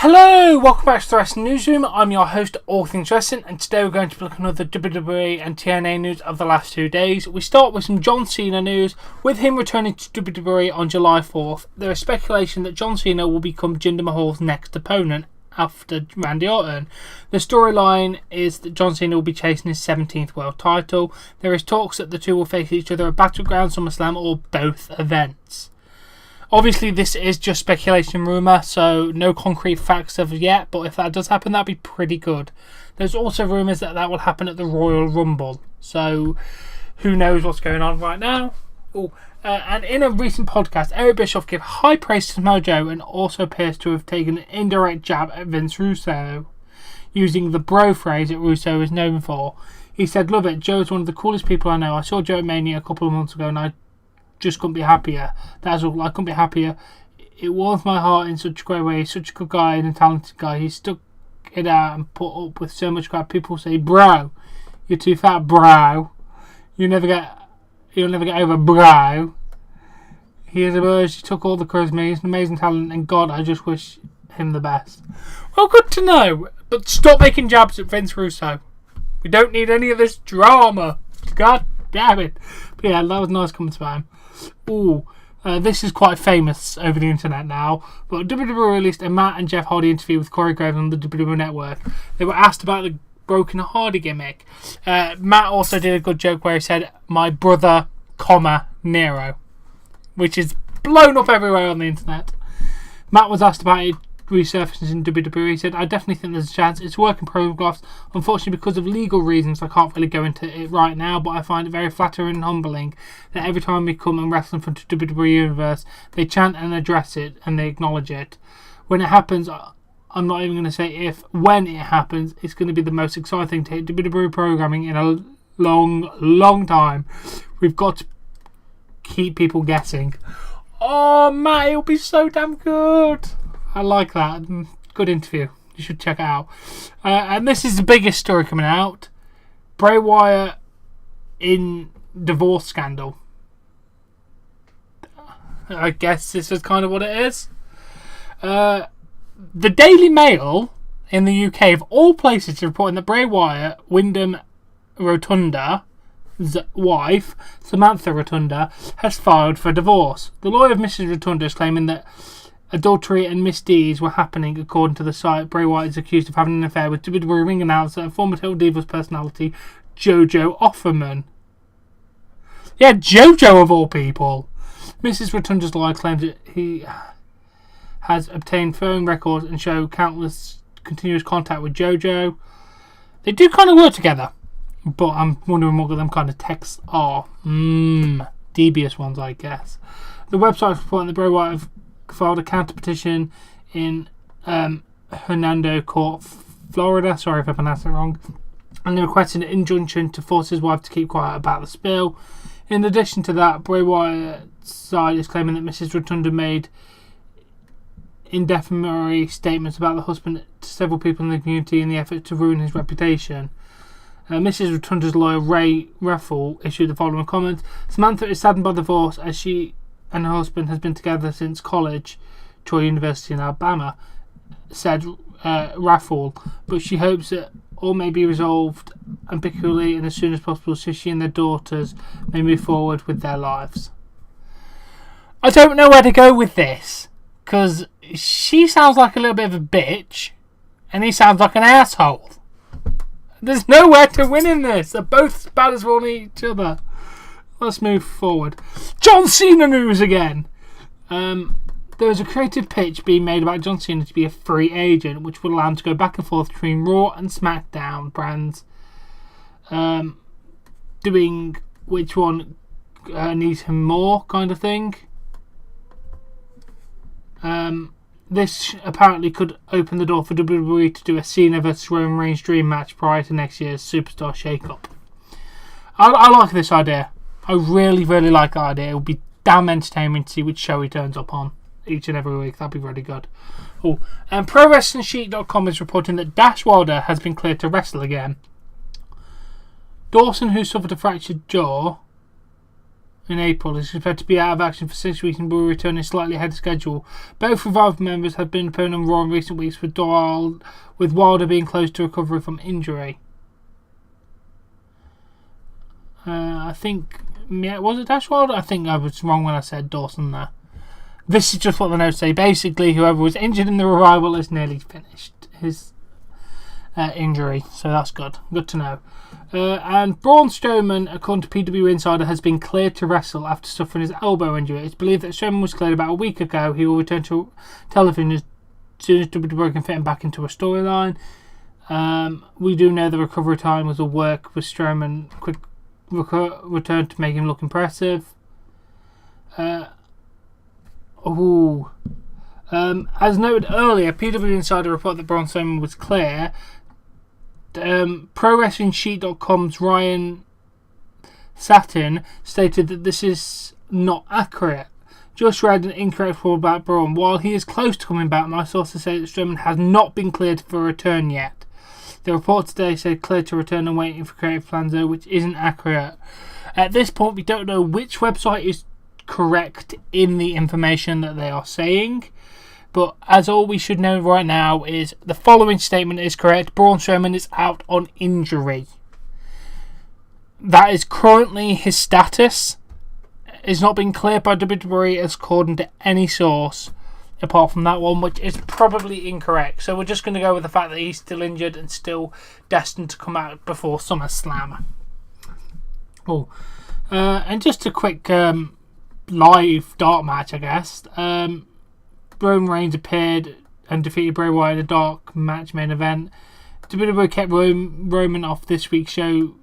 Hello, welcome back to the Wrestling Newsroom. I'm your host, All Things Wrestling, and today we're going to look at another WWE and TNA news of the last 2 days. We start with some John Cena news, with him returning to WWE on July 4th. There is speculation that John Cena will become Jinder Mahal's next opponent after Randy Orton. The storyline is that John Cena will be chasing his 17th world title. There is talks that the two will face each other at Battleground, SummerSlam, or both events. Obviously, this is just speculation and rumour, so no concrete facts as of yet, but if that does happen, that'd be pretty good. There's also rumours that will happen at the Royal Rumble, so who knows what's going on right now. And in a recent podcast, Eric Bischoff gave high praise to Mojo and also appears to have taken an indirect jab at Vince Russo, using the bro phrase that Russo is known for. He said, "Love it, Joe's one of the coolest people I know. I saw Joe at Mania a couple of months ago and I just couldn't be happier. That's all. I couldn't be happier. It warms my heart in such a great way. He's such a good guy and a talented guy. He stuck it out and put up with so much crap. People say, bro, you're too fat, bro. You'll never get over, bro. He is a bird. He took all the charisma. He's an amazing talent, and God, I just wish him the best." Well, good to know. But stop making jabs at Vince Russo. We don't need any of this drama. God damn it. But yeah, that was nice comments about him. This is quite famous over the internet now, but WWE released a Matt and Jeff Hardy interview with Corey Graves on the WWE Network. They were asked about the Broken Hardy gimmick. Matt also did a good joke where he said, "My brother, Nero," which is blown up everywhere on the internet. Matt was asked about it resurfaces in WWE. He said, "I definitely think there's a chance. It's work in progress. Unfortunately, because of legal reasons, I can't really go into it right now, but I find it very flattering and humbling that every time we come and wrestle in front of WWE Universe, they chant and address it and they acknowledge it. When it happens, I'm not even going to say if, when it happens, it's going to be the most exciting thing to hit WWE programming in a long, long time. We've got to keep people guessing." Oh, Matt, it'll be so damn good. I like that. Good interview. You should check it out. And this is the biggest story coming out. Bray Wyatt in divorce scandal. I guess this is kind of what it is. The Daily Mail in the UK, of all places, is reporting that Bray Wyatt, Wyndham Rotunda's wife, Samantha Rotunda, has filed for divorce. The lawyer of Mrs. Rotunda is claiming that adultery and misdeeds were happening. According to the site, Bray Wyatt is accused of having an affair with WWE ring announcer and former Total Divas personality Jojo Offerman. Yeah, Jojo of all people. Mrs. Rotunda's lawyer claims that he has obtained phone records and show countless continuous contact with Jojo. They do kind of work together, but I'm wondering what them kind of texts are. Devious ones, I guess. The website is reporting that Bray Wyatt filed a counter petition in Hernando Court, Florida. Sorry if I pronounced it wrong. And they requested an injunction to force his wife to keep quiet about the spill. In addition to that, Bray Wyatt's side is claiming that Mrs. Rotunda made indefamatory statements about the husband to several people in the community in the effort to ruin his reputation. Mrs. Rotunda's lawyer, Ray Ruffle, issued the following comment. "Samantha is saddened by the divorce as she and her husband has been together since college, Troy University in Alabama," said Raffle, "but she hopes that all may be resolved amicably and as soon as possible so she and their daughters may move forward with their lives." I don't know where to go with this, because she sounds like a little bit of a bitch and he sounds like an asshole. There's nowhere to win in this. They're both as bad as one each other. Let's move forward. John Cena news again. There is a creative pitch being made about John Cena to be a free agent, which would allow him to go back and forth between Raw and SmackDown brands, doing which one needs him more, kind of thing. This apparently could open the door for WWE to do a Cena vs Roman Reigns dream match prior to next year's Superstar Shake-Up. I like this idea. I really, really like that idea. It will be damn entertaining to see which show he turns up on each and every week. That'd be really good. And ProWrestlingSheet.com is reporting that Dash Wilder has been cleared to wrestle again. Dawson, who suffered a fractured jaw, in April. Is expected to be out of action for 6 weeks and will return slightly ahead of schedule. Both Revival members have been appearing on Raw in recent weeks, with Wilder being close to recovery from injury. I think, was it Dash Wilder? I think I was wrong when I said Dawson there. This is just what the notes say. Basically, whoever was injured in the Revival has nearly finished his injury, so that's good. Good to know. And Braun Strowman, according to PW Insider, has been cleared to wrestle after suffering his elbow injury. It's believed that Strowman was cleared about a week ago. He will return to television as soon as WWE can fit him back into a storyline. We do know the recovery time was a work with Strowman quick return to make him look impressive. As noted earlier, PW Insider reported that Braun Strowman was clear. ProWrestlingSheet.com's Ryan Satin stated that this is not accurate. Just read an incorrect report about Braun. While he is close to coming back, my sources say that Strowman has not been cleared for a return yet. The report today said cleared to return and waiting for creative plans, though, which isn't accurate. At this point, we don't know which website is correct in the information that they are saying. But as all we should know right now is the following statement is correct. Braun Strowman is out on injury. That is currently his status. It's not been cleared by WWE as according to any source apart from that one, which is probably incorrect. So we're just going to go with the fact that he's still injured and still destined to come out before SummerSlam. And just a quick live dark match, I guess. Roman Reigns appeared and defeated Bray Wyatt in a dark match main event. WWE kept Roman off this week's show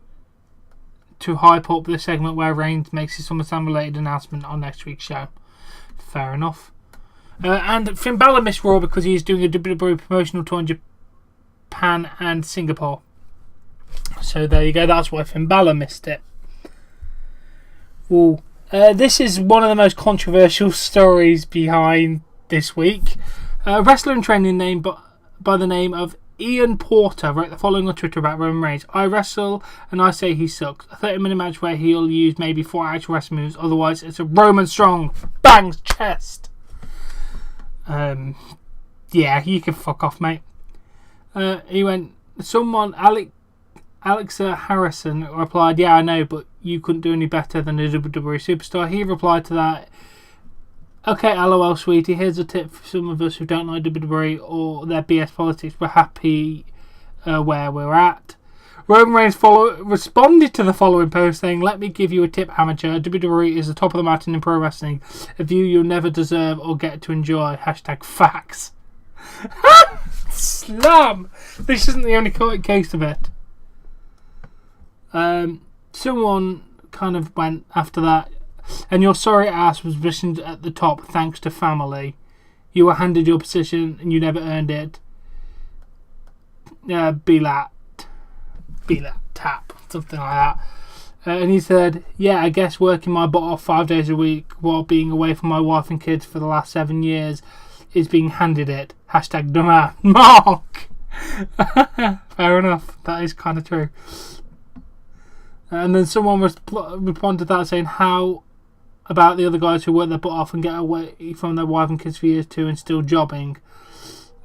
to hype up the segment where Reigns makes his SummerSlam related announcement on next week's show. Fair enough. And Finn Balor missed Raw because he is doing a WWE promotional tour in Japan and Singapore. So there you go, that's why Finn Balor missed it. This is one of the most controversial stories behind this week. A wrestler in training named by the name of Ian Porter wrote the following on Twitter about Roman Reigns. I wrestle and I say he sucks. A 30-minute match where he'll use maybe 4 actual wrestling moves. Otherwise, it's a Roman strong. Bangs chest. Yeah, you can fuck off, mate. He went, Alexa Harrison replied, yeah, I know, but you couldn't do any better than a WWE superstar. He replied to that, okay, LOL, sweetie. Here's a tip for some of us who don't like WWE or their BS politics. We're happy where we're at. Roman Reigns responded to the following post saying, let me give you a tip, amateur. WWE is the top of the mountain in pro wrestling. A view you'll never deserve or get to enjoy. #facts. Slam! This isn't the only case of it. Someone kind of went after that. And your sorry ass was positioned at the top thanks to family. You were handed your position and you never earned it. Be that tap, something like that. And he said, yeah, I guess working my butt off 5 days a week while being away from my wife and kids for the last 7 years is being handed it. #dumbass. Mark! Fair enough. That is kind of true. And then someone responded to that saying, how about the other guys who work their butt off and get away from their wife and kids for years too and still jobbing?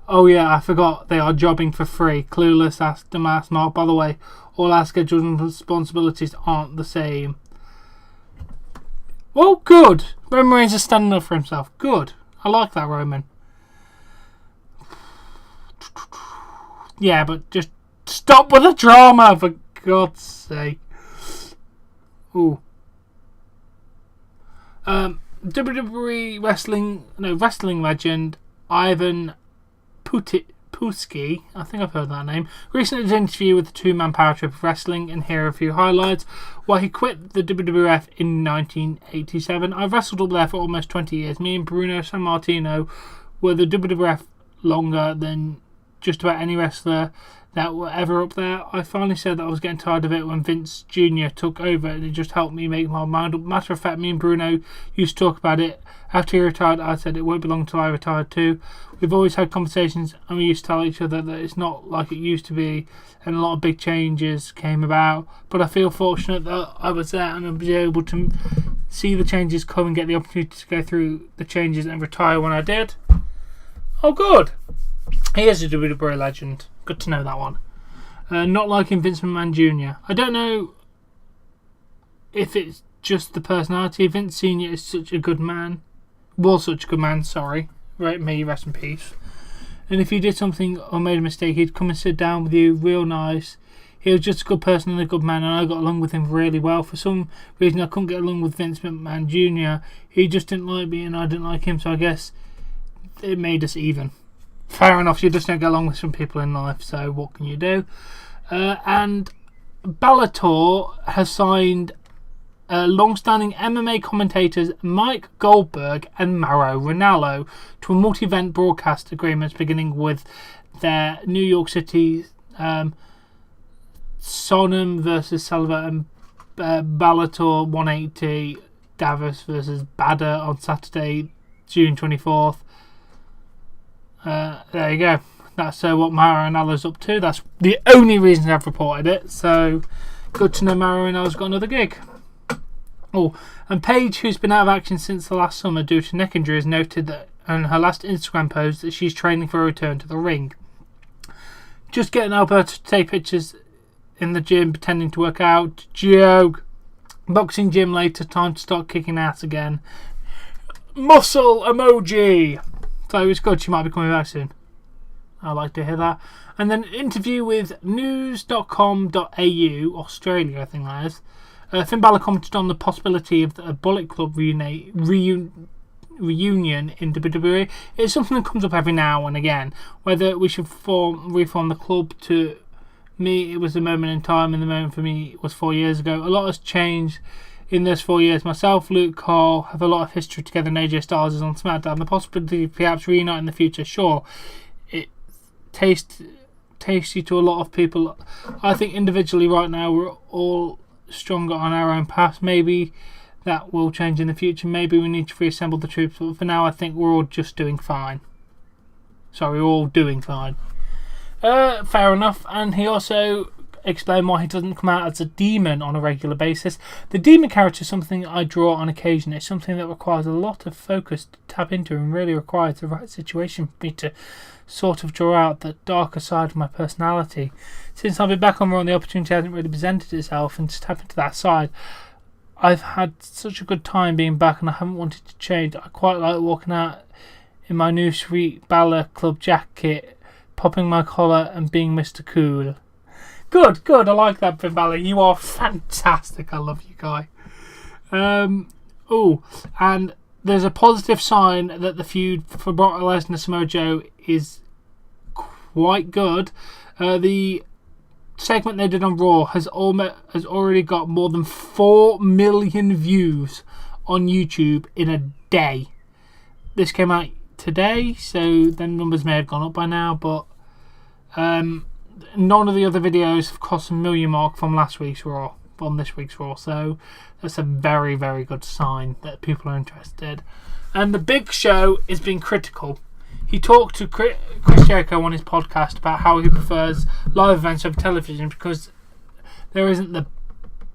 Oh yeah, I forgot, they are jobbing for free. Clueless, asked dumbass Mark. By the way, all our schedules and responsibilities aren't the same. Well, good. Roman Reigns is standing up for himself. Good. I like that, Roman. Yeah, but just stop with the drama, for God's sake. Ooh. WWE wrestling legend Ivan Putski, I think I've heard that name, recently did an interview with the two-man power trip of wrestling, and here are a few highlights. While he quit the WWF in 1987, I've wrestled up there for almost 20 years. Me and Bruno Sammartino were the WWF longer than just about any wrestler that were ever up there. I finally said that I was getting tired of it when Vince Jr. took over, and it just helped me make my mind up. Matter of fact, me and Bruno used to talk about it. After he retired, I said it won't be long until I retire too. We've always had conversations, and we used to tell each other that it's not like it used to be, and a lot of big changes came about. But I feel fortunate that I was there and I was able to see the changes come and get the opportunity to go through the changes and retire when I did. Oh, good. He is a WWE legend. Good to know that one. Not liking Vince McMahon Jr. I don't know if it's just the personality. Vince Sr. is such a good man. Was such a good man, sorry. Right, may you rest in peace. And if he did something or made a mistake, he'd come and sit down with you real nice. He was just a good person and a good man, and I got along with him really well. For some reason, I couldn't get along with Vince McMahon Jr. He just didn't like me, and I didn't like him, so I guess it made us even. Fair enough, you just don't get along with some people in life, so what can you do? And Bellator has signed long-standing MMA commentators Mike Goldberg and Mauro Ranallo to a multi-event broadcast agreements, beginning with their New York City Sonam versus Silva and Bellator 180 Davos versus Bader on Saturday, June 24th. There you go. That's what Mauro Ranallo's up to. That's the only reason I've reported it. So good to know Mauro Ranallo's got another gig. Oh, and Paige, who's been out of action since the last summer due to neck injuries, noted that in her last Instagram post that she's training for a return to the ring. Just getting Alberta to take pictures in the gym, pretending to work out. Joke. Boxing gym later, time to start kicking ass again. Muscle emoji. So it's good, she might be coming back soon. I'd like to hear that. And then an interview with news.com.au, Australia, I think that is. Finn Balor commented on the possibility of a Bullet Club reunion in WWE. It's something that comes up every now and again. Whether we should reform the club. To me, it was a moment in time, and the moment for me was 4 years ago. A lot has changed in those 4 years. Myself, Luke, Cole have a lot of history together, and AJ Styles is on SmackDown. The possibility of perhaps reuniting in the future, sure. It tasty to a lot of people. I think individually right now we're all stronger on our own path. Maybe that will change in the future. Maybe we need to reassemble the troops, but for now I think we're all just doing fine. Sorry, we're all doing fine. Fair enough. And he also explained why he doesn't come out as a demon on a regular basis. The demon character is something I draw on occasion. It's something that requires a lot of focus to tap into, and really requires the right situation for me to sort of draw out the darker side of my personality. Since I've been back on Raw and the opportunity hasn't really presented itself, and to tap into that side, I've had such a good time being back, and I haven't wanted to change. I quite like walking out in my new sweet Balor Club jacket, popping my collar and being Mr. Cool. Good, I like that, Finn Balor. You are fantastic. I love you, guy. And there's a positive sign that the feud for Brock Lesnar Mojo is quite good. The segment they did on Raw has already got more than 4 million views on YouTube in a day. This came out today, so the numbers may have gone up by now, but none of the other videos have crossed the 1 million mark from last week's Raw, from this week's Raw, so that's a very, very good sign that people are interested. And the Big Show is being critical. He talked to Chris Jericho on his podcast about how he prefers live events over television because there isn't the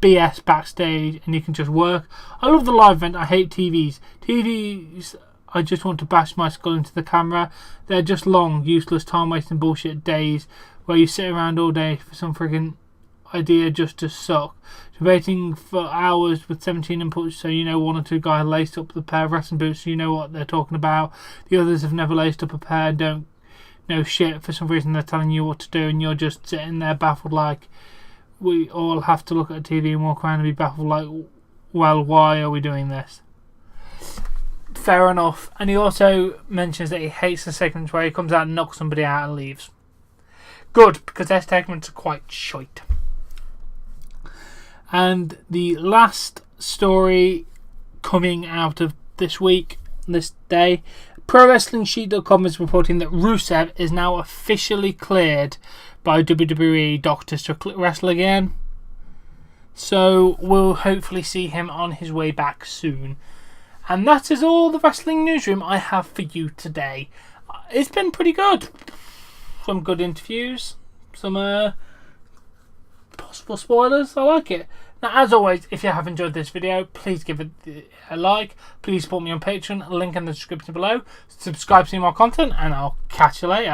BS backstage and you can just work. I love the live event. I hate TVs. TVs, I just want to bash my skull into the camera. They're just long, useless, time-wasting bullshit days where you sit around all day for some friggin' idea just to suck. Debating for hours with 17 inputs so you know one or two guys laced up the pair of wrestling boots so you know what they're talking about. The others have never laced up a pair and don't know shit. For some reason they're telling you what to do and you're just sitting there baffled like we all have to look at a TV and walk around and be baffled like, well, why are we doing this? Fair enough. And he also mentions that he hates the segments where he comes out and knocks somebody out and leaves. Good, because their segments are quite shite. And the last story coming out of this week, this day, ProWrestlingSheet.com is reporting that Rusev is now officially cleared by WWE doctors to wrestle again. So we'll hopefully see him on his way back soon. And that is all the Wrestling Newsroom I have for you today. It's been pretty good. Some good interviews. Some possible spoilers. I like it. Now, as always, if you have enjoyed this video, please give it a like. Please support me on Patreon, link in the description below. Subscribe to see more content, and I'll catch you later.